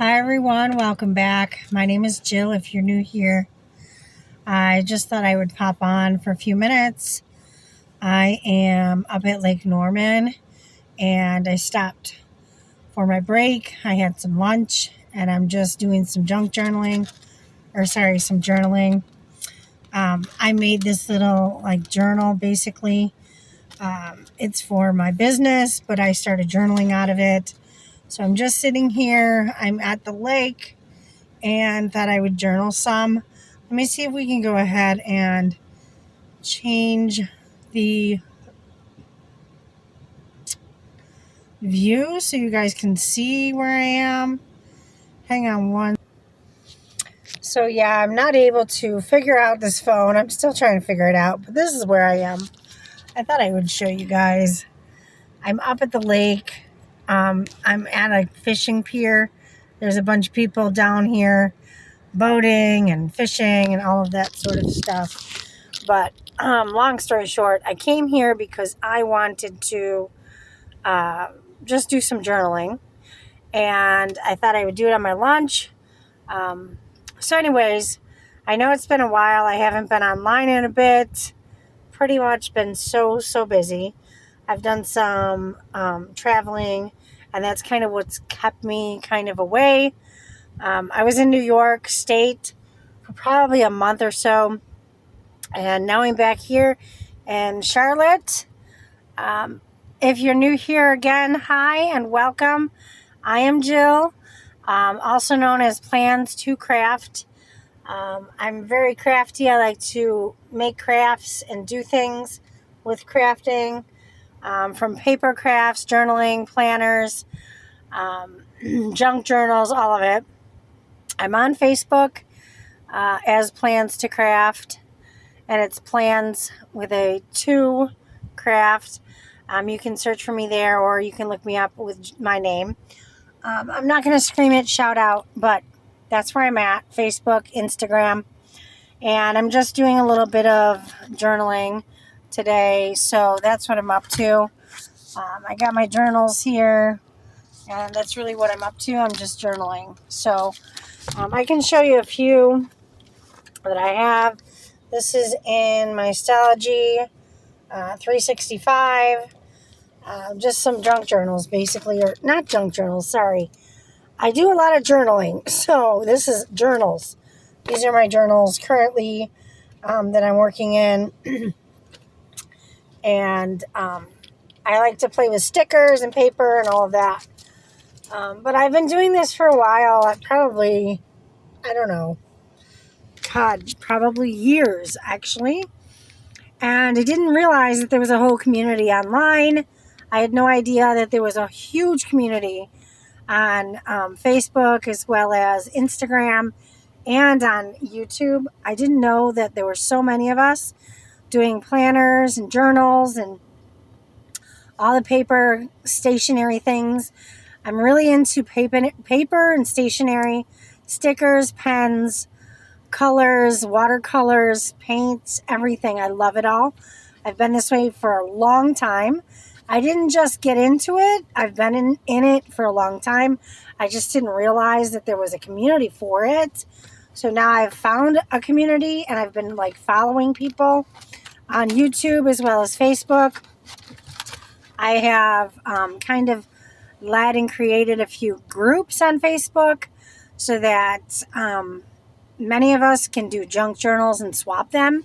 Hi everyone, welcome back. My name is Jill. If you're new here, I just thought I would pop on for a few minutes. I am up at Lake Norman and I stopped for my break. I had some lunch and I'm just doing some some journaling. I made this little journal basically. It's for my business, but I started journaling out of it. So I'm just sitting here. I'm at the lake and thought I would journal some. Let me see if we can go ahead and change the view so you guys can see where I am. Hang on one. So yeah, I'm not able to figure out this phone. I'm still trying to figure it out, but this is where I am. I thought I would show you guys. I'm up at the lake. I'm at a fishing pier. There's a bunch of people down here boating and fishing and all of that sort of stuff. But long story short, I came here because I wanted to just do some journaling. And I thought I would do it on my lunch. So anyways, I know it's been a while. I haven't been online in a bit. Pretty much been so busy. I've done some traveling, and that's kind of what's kept me kind of away. I was in New York State for probably a month or so, and now I'm back here in Charlotte. If you're new here again, hi and welcome. I am Jill, also known as Plans to Craft. I'm very crafty. I like to make crafts and do things with crafting, from paper crafts, journaling, planners, junk journals, all of it. I'm on Facebook as Plans to Craft, and it's Plans with a 2 craft. You can search for me there, or you can look me up with my name. I'm not going to scream it, shout out, but that's where I'm at, Facebook, Instagram. And I'm just doing a little bit of journaling today, so that's what I'm up to. I got my journals here, and that's really what I'm up to. I'm just journaling. So I can show you a few that I have. This is in my Stalogy 365. Just some junk journals, basically, or not junk journals, sorry. I do a lot of journaling, so this is journals. These are my journals currently that I'm working in. And I like to play with stickers and paper and all of that. But I've been doing this for a while. I don't know, probably years, actually. And I didn't realize that there was a whole community online. I had no idea that there was a huge community on Facebook as well as Instagram and on YouTube. I didn't know that there were so many of us doing planners and journals and all the paper stationery things. I'm really into paper and stationery, stickers, pens, colors, watercolors, paints, everything. I love it all. I've been this way for a long time. I didn't just get into it. I've been in it for a long time. I just didn't realize that there was a community for it. So now I've found a community, and I've been following people on YouTube as well as Facebook. I have kind of led and created a few groups on Facebook so that many of us can do junk journals and swap them.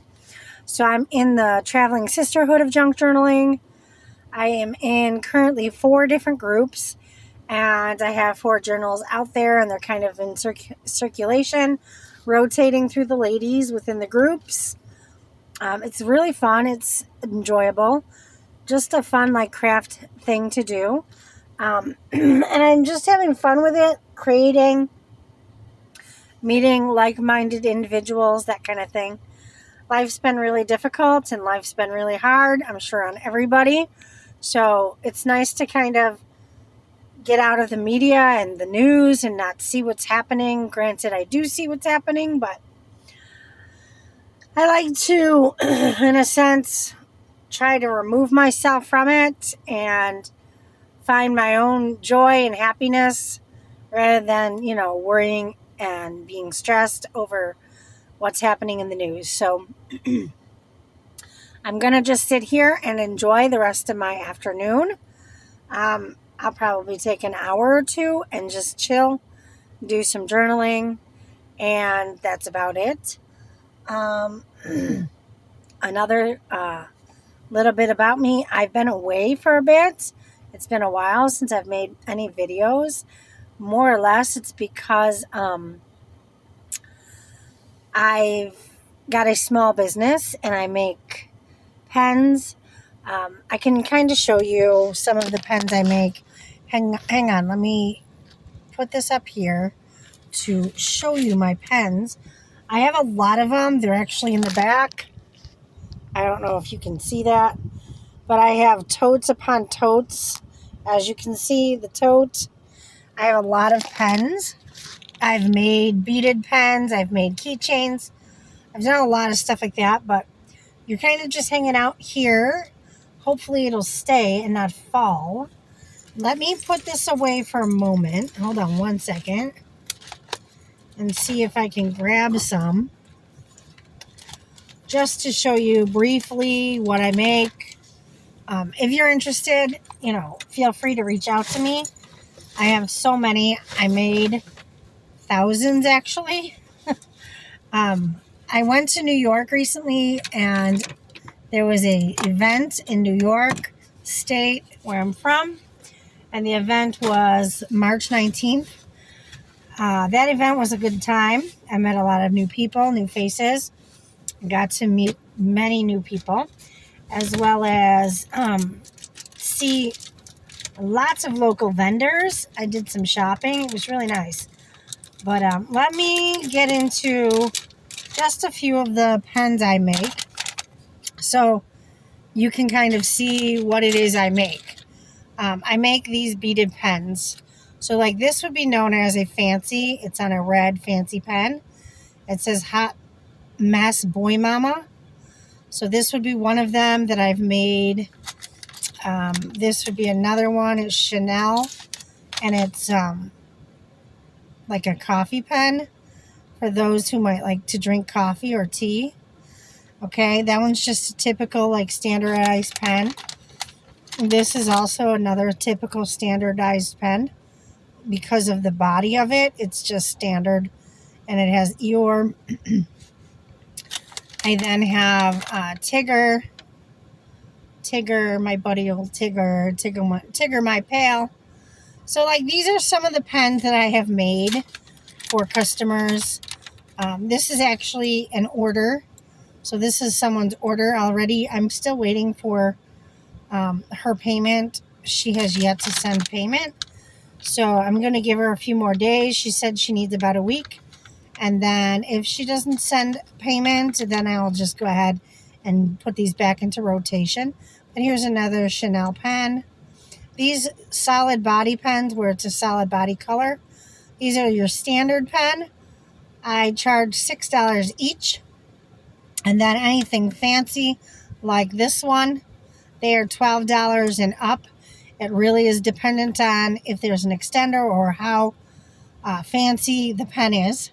So I'm in the Traveling Sisterhood of Junk Journaling. I am in currently 4 different groups, and I have 4 journals out there, and they're kind of in circulation, rotating through the ladies within the groups. It's really fun. It's enjoyable. Just a fun craft thing to do. And I'm just having fun with it, creating, meeting like-minded individuals, that kind of thing. Life's been really difficult and life's been really hard, I'm sure, on everybody. So it's nice to kind of get out of the media and the news and not see what's happening. Granted, I do see what's happening, but I like to, in a sense, try to remove myself from it and find my own joy and happiness rather than, worrying and being stressed over what's happening in the news. So I'm going to just sit here and enjoy the rest of my afternoon. I'll probably take an hour or two and just chill, do some journaling, and that's about it. Another little bit about me. I've been away for a bit. It's been a while since I've made any videos. More or less, it's because I've got a small business and I make pens. I can kind of show you some of the pens I make. Hang on, let me put this up here to show you my pens. I have a lot of them. They're actually in the back. I don't know if you can see that, but I have totes upon totes. As you can see, the tote. I have a lot of pens. I've made beaded pens. I've made keychains. I've done a lot of stuff like that, but you're kind of just hanging out here. Hopefully it'll stay and not fall. Let me put this away for a moment. Hold on one second. And see if I can grab some. Just to show you briefly what I make. If you're interested, feel free to reach out to me. I have so many. I made thousands, actually. I went to New York recently, and there was an event in New York State, where I'm from, and the event was March 19th. That event was a good time. I met a lot of new people, new faces. Got to meet many new people, as well as see lots of local vendors. I did some shopping. It was really nice. But let me get into just a few of the pens I make so you can kind of see what it is I make. I make these beaded pens. So like this would be known as a fancy. It's on a red fancy pen. It says Hot Mess Boy Mama. So this would be one of them that I've made. This would be another one. It's Chanel, and it's like a coffee pen for those who might like to drink coffee or tea. Okay, that one's just a typical like standardized pen. This is also another typical standardized pen. Because of the body of it, it's just standard, and it has Eeyore. I then have Tigger, my buddy old Tigger my pal. So like these are some of the pens that I have made for customers. This is actually an order. So this is someone's order already. I'm still waiting for her payment. She has yet to send payment. So I'm going to give her a few more days. She said she needs about a week. And then if she doesn't send payment, then I'll just go ahead and put these back into rotation. And here's another Chanel pen. These solid body pens where it's a solid body color. These are your standard pen. I charge $6 each. And then anything fancy like this one, they are $12 and up. It really is dependent on if there's an extender or how fancy the pen is.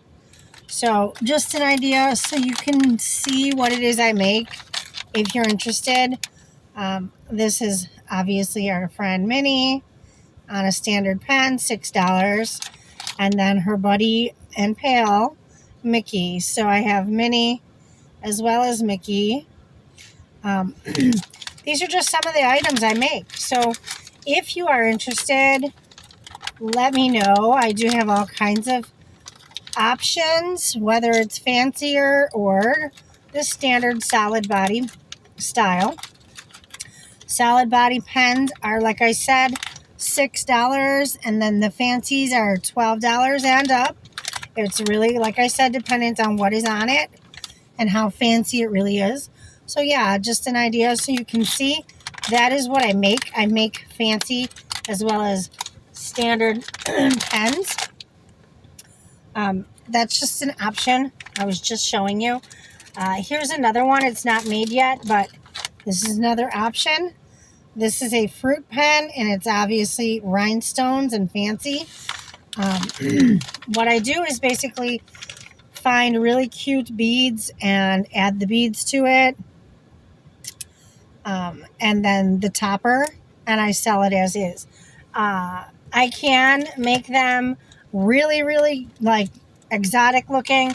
So just an idea so you can see what it is I make if you're interested. This is obviously our friend Minnie on a standard pen, $6. And then her buddy and pal, Mickey. So I have Minnie as well as Mickey. These are just some of the items I make. So if you are interested, let me know. I do have all kinds of options, whether it's fancier or the standard solid body style. Solid body pens are, like I said, $6, and then the fancies are $12 and up. It's really, like I said, dependent on what is on it and how fancy it really is. So yeah, just an idea so you can see that is what I make. I make fancy as well as standard pens. That's just an option. I was just showing you. Here's another one. It's not made yet, but this is another option. This is a fruit pen, and it's obviously rhinestones and fancy. What I do is basically find really cute beads and add the beads to it. And then the topper, and I sell it as is. I can make them really, really like exotic looking,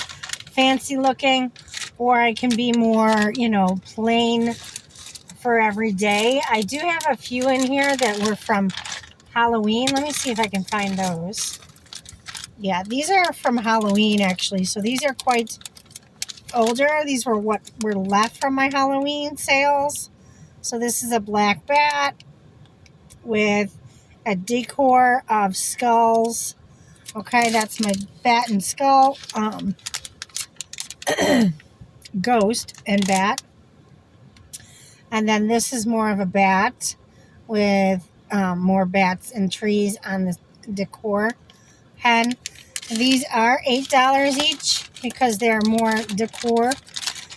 fancy looking, or I can be more, plain for every day. I do have a few in here that were from Halloween. Let me see if I can find those. Yeah, these are from Halloween actually. So these are quite older. These were what were left from my Halloween sales. So this is a black bat with a decor of skulls. Okay, that's my bat and skull, ghost and bat. And then this is more of a bat with more bats and trees on the decor pen. These are $8 each because they're more decor.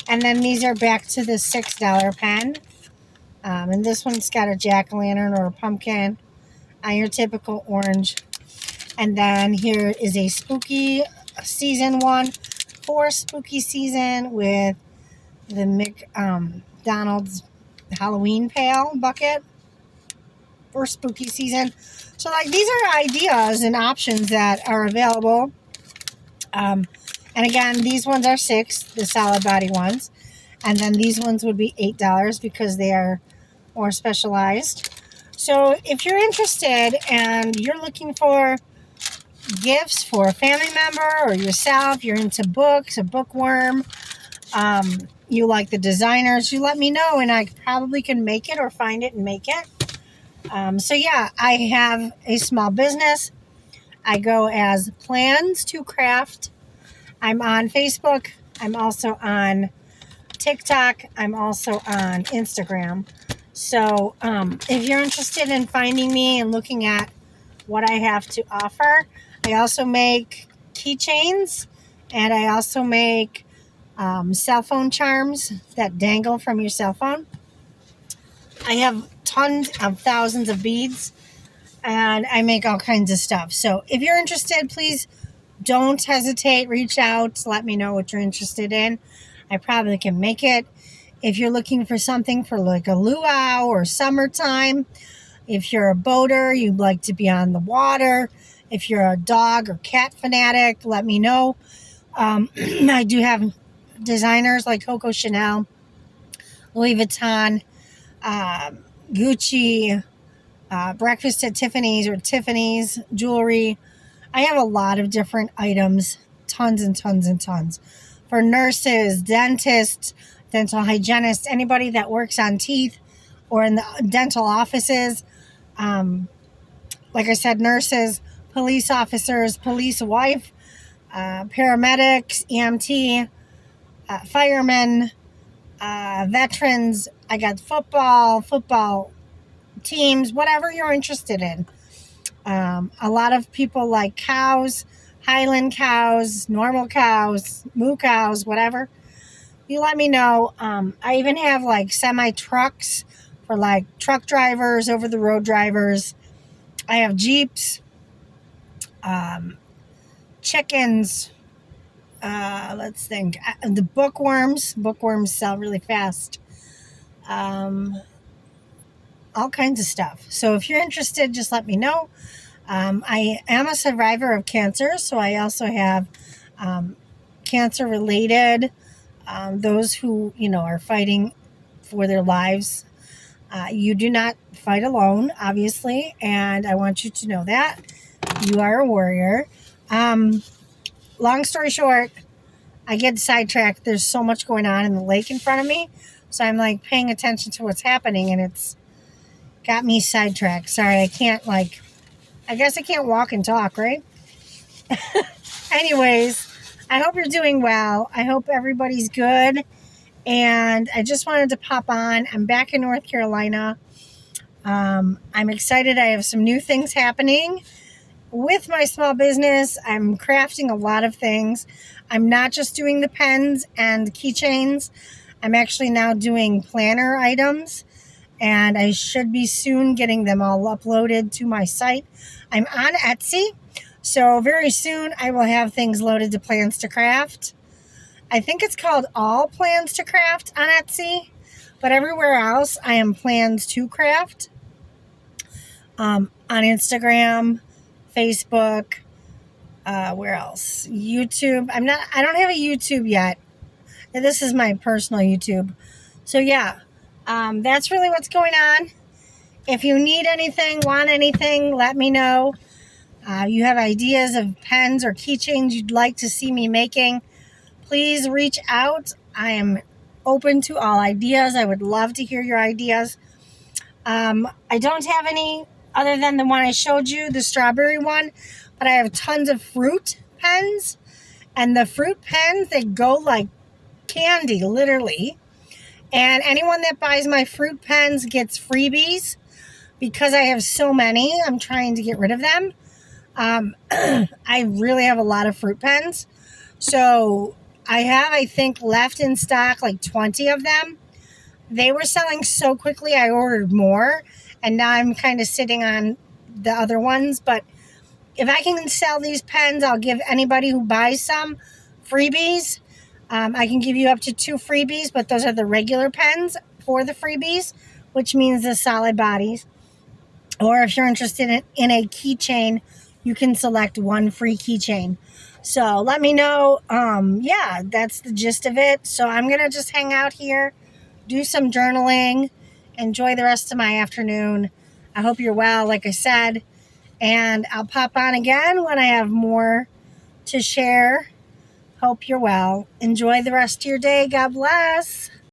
And then these are back to the $6 pen. And this one's got a jack-o'-lantern or a pumpkin on your typical orange. And then here is a spooky season one for spooky season with the McDonald's Halloween pail bucket for spooky season. So like these are ideas and options that are available. And again, these ones are $6, the solid body ones. And then these ones would be $8 because they are more specialized. So if you're interested and you're looking for gifts for a family member or yourself, you're into books, a bookworm, you like the designers, you let me know and I probably can make it or find it and make it. So yeah, I have a small business. I go as Plans to Craft. I'm on Facebook. I'm also on TikTok. I'm also on Instagram. So if you're interested in finding me and looking at what I have to offer, I also make keychains and I also make cell phone charms that dangle from your cell phone. I have tons of thousands of beads and I make all kinds of stuff. So if you're interested, please don't hesitate. Reach out. Let me know what you're interested in. I probably can make it. If you're looking for something for like a luau or summertime, if you're a boater, you'd like to be on the water, if you're a dog or cat fanatic, let me know. I do have designers like Coco Chanel, Louis Vuitton, Gucci, Breakfast at Tiffany's or Tiffany's jewelry. I have a lot of different items, tons and tons and tons. For nurses, dentists, dental hygienists, anybody that works on teeth or in the dental offices. Like I said, nurses, police officers, police wife, paramedics, EMT, firemen, veterans. I got football teams, whatever you're interested in. A lot of people like cows, Highland cows, normal cows, moo cows, whatever. You let me know. I even have like semi trucks for like truck drivers, over the road drivers. I have Jeeps, chickens. Let's think. The bookworms. Bookworms sell really fast. All kinds of stuff. So if you're interested, just let me know. I am a survivor of cancer, so I also have cancer related. Those who, are fighting for their lives. You do not fight alone, obviously, and I want you to know that. You are a warrior. Long story short, I get sidetracked. There's so much going on in the lake in front of me, so I'm like paying attention to what's happening, and it's got me sidetracked. Sorry, I guess I can't walk and talk, right? Anyways, I hope you're doing well. I hope everybody's good. And I just wanted to pop on. I'm back in North Carolina. I'm excited. I have some new things happening with my small business. I'm crafting a lot of things. I'm not just doing the pens and keychains. I'm actually now doing planner items. And I should be soon getting them all uploaded to my site. I'm on Etsy. So very soon I will have things loaded to Plans to Craft. I think it's called All Plans to Craft on Etsy, but everywhere else I am Plans to Craft. On Instagram, Facebook, where else? YouTube. I don't have a YouTube yet. This is my personal YouTube. So yeah, that's really what's going on. If you need anything, want anything, let me know. You have ideas of pens or keychains you'd like to see me making, please reach out. I am open to all ideas. I would love to hear your ideas. I don't have any other than the one I showed you, the strawberry one, but I have tons of fruit pens. And the fruit pens, they go like candy, literally. And anyone that buys my fruit pens gets freebies. Because I have so many, I'm trying to get rid of them. I really have a lot of fruit pens. So I have, I think, left in stock like 20 of them. They were selling so quickly, I ordered more. And now I'm kind of sitting on the other ones. But if I can sell these pens, I'll give anybody who buys some freebies. I can give you up to 2 freebies, but those are the regular pens for the freebies, which means the solid bodies. Or if you're interested in a keychain, you can select 1 free keychain. So let me know. Yeah, that's the gist of it. So I'm going to just hang out here, do some journaling, enjoy the rest of my afternoon. I hope you're well, like I said. And I'll pop on again when I have more to share. Hope you're well. Enjoy the rest of your day. God bless.